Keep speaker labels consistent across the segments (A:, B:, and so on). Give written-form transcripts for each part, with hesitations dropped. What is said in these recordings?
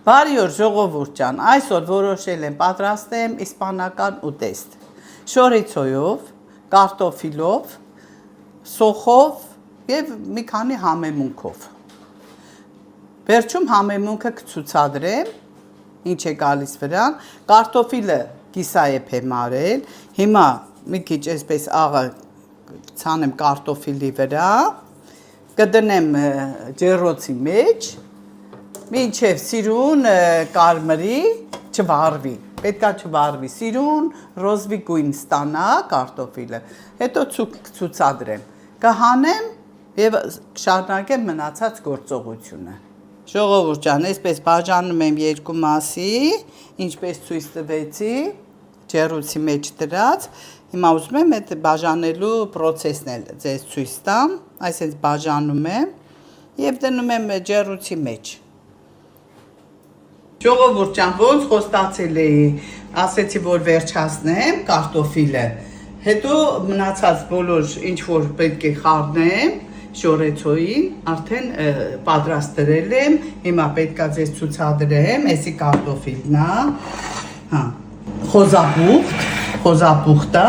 A: Բարի օր ժողովուրդ ջան, այսօր որոշել եմ պատրաստեմ իսպանական ուտեստ։ Շորիցոյով, կարտոֆիլով, սոխով եւ մի քանի համեմունքով։ Վերջում համեմունքը կցուցադրեմ, ինչ է գալիս վրան, կարտոֆիլը կիսայեպ եմ արել, հիմա մի քիչ այսպես աղը ցանեմ կարտոֆիլի վրա, կդնեմ ջեռոցի մեջ, մինչև սիրուն կարմրի չվարվի, պետքա չվարվի, սիրուն ռոզվի գույն ստանա կարտոֆիլը, հետո ցուցադրեմ, կհանեմ եւ շարունակեմ մնացած գործողությունը։ Ժողովուրդ ջան, այսպես բաժանում եմ երկու մասի, ինչպես ցույց տվեցի, ջեռոցի մեջ դրած, հիմա ուզում եմ այդ բաժանելու process-ն էլ ձեզ ցույց տամ, այսպես բաժանում եմ եւ դնում եմ ջեռոցի մեջ։ Ժողովուրդ ջան, ոնց խոստացել էի, ասեցի, որ վերջացնեմ կարտոֆիլը, հետո մնացած բոլոր ինչ որ պետք է խառնեմ, շորեցոյին, արդեն պատրաստ դրել եմ, հիմա պետքա ձեզ ցուցադրեմ, էսի կարտոֆիլն է, խոզապուխտը,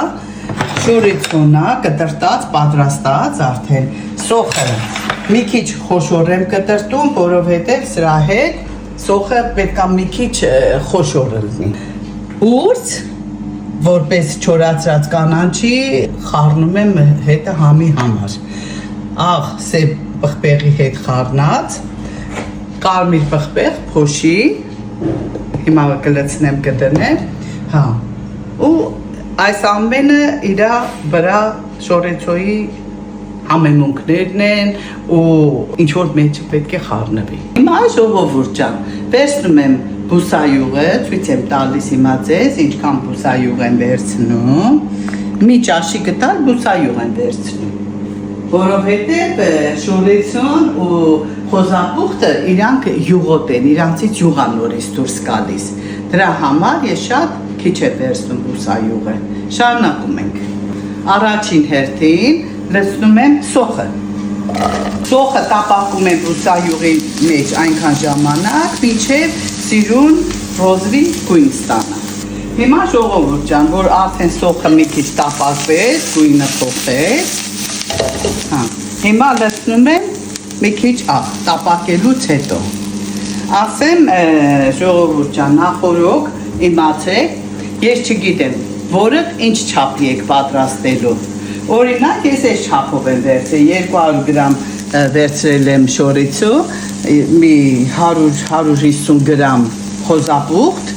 A: շորեցոնը, կտրտած, պատրաստած արդեն, սոխը մի քիչ խոշոր եմ կտրտում, որովհետև սրա հետ սոխը պետքա մի քիչ խոշոր լինի։ Ուրց, որպես չորացրած կանանչի, խառնում եմ հետը համի համար։ Աղ սև պղպեղի հետ խառնած, կարմիր պղպեղ, փոշի, հիմա կլցնեմ կդնեմ, ու այս ամենը իրա վրա շորեցոյի համեմունքներն են ու ինչ որ մեջը պետք է խառնվի։ Հիմա ժողովուրդ ջան, վերցնում եմ բուսայուղը, ցույց եմ տալիս հիմա ձեզ, ինչքան բուսայուղ եմ վերցնում, մի ճաշի գտալ բուսայուղ եմ վերցնում, որովհետև շորեցոն ու խոզապուխտը իրանք յուղոտ են, իրանցից յուղ է նորից դուրս գալիս, դրա համար ես շատ քիչ եմ վերցնում բուսայուղը, շարունակում ենք, առաջին հերթին լցնում եմ սոխը, սոխը տապակում եմ բուսայուղի մեջ այնքան ժամանակ, մինչև սիրուն ռոզվի գույն ստանա։ Հիմա ժողովուրդ ջան, որ արդեն սոխը մի քիչ տապակվեց, գույնը փոխեց, հիմա լցնում եմ մի քիչ աղ, տապակելուց հետո։ Ասեմ ժողովուրդ ջան, նախորոք իմացեք, ես չգիտեմ, որը ինչ չափի եք պատրաստելու։ Օրինակ, ես այս չափով եմ վերցրել, 200 գրամ վերցրել եմ շորիցո, մի 100-150 գրամ խոզապուխտ,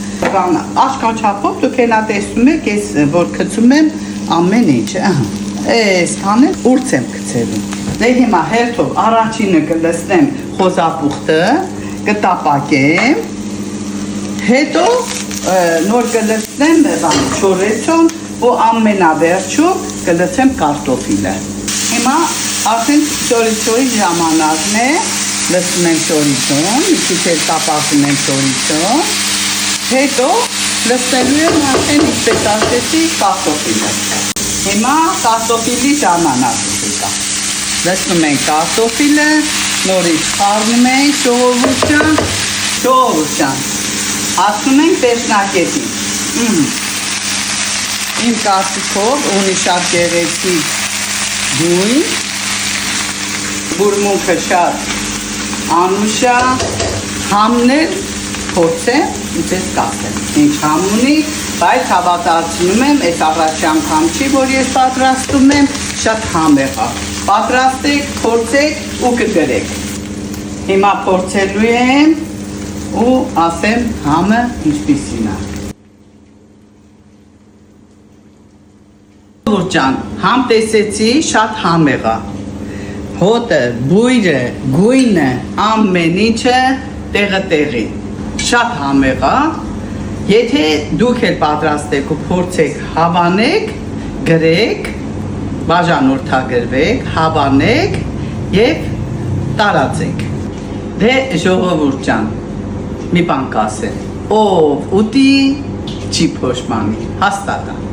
A: աշկան չափով դուք հենա տեսնում եք, ես որ գցում եմ ամեն ինչ, այսքան էլ ուրց եմ գցելու։ Դե հիմա հերթով առաջինը կլցնեմ խոզապուխտը, կտապակեմ, հետո նոր կլցնեմ շորեցոն ու ամենավերջում կլցեմ կարտոֆիլը։ Հիմա արդեն շորիցոյի ժամանակն է, լցնում եմ շորիցոն, մի քիչ էլ տապակում եմ շորիցոն, հետո լցնելու եմ արդեն ինչպես ասեցի կարտոֆիլը։ Հիմա կարտոֆիլի ժամանակը կա։ Լցնում ենք կարտոֆիլը, նորից խառնում ենք ժողովուրդ ջան, հասնում ենք տեսնակետին։ Իմ կարծիքով ունի շատ գեղեցիկ գույն, բուրմունքը շատ անուշ է, համն էլ փորձեմ ու ձեզ կասեմ, ինչ համ ունի, բայց հավատացնում եմ, այս առաջի անգամ չի, որ ես պատրաստում եմ, շատ համ եղա։ Պատրաստեք, փորձեք ու կգրեք։ Հիմա փորձելու եմ ու ասեմ համը ինչպիսին է։ Ջան, համ տեսեցի, շատ համ եղա, հոտը, բույրը, գույնը, ամեն ինչը տեղը տեղի, շատ համ եղա, եթե դուք էլ պատրաստեք ու փորձեք, հավանեք, գրեք, բաժանորդագրվեք, հավանեք և տարածեք։ Դե ժողովուրդ ջան, մի բան կասեմ, ով ուտի չի փոշմանի, հաստատ է։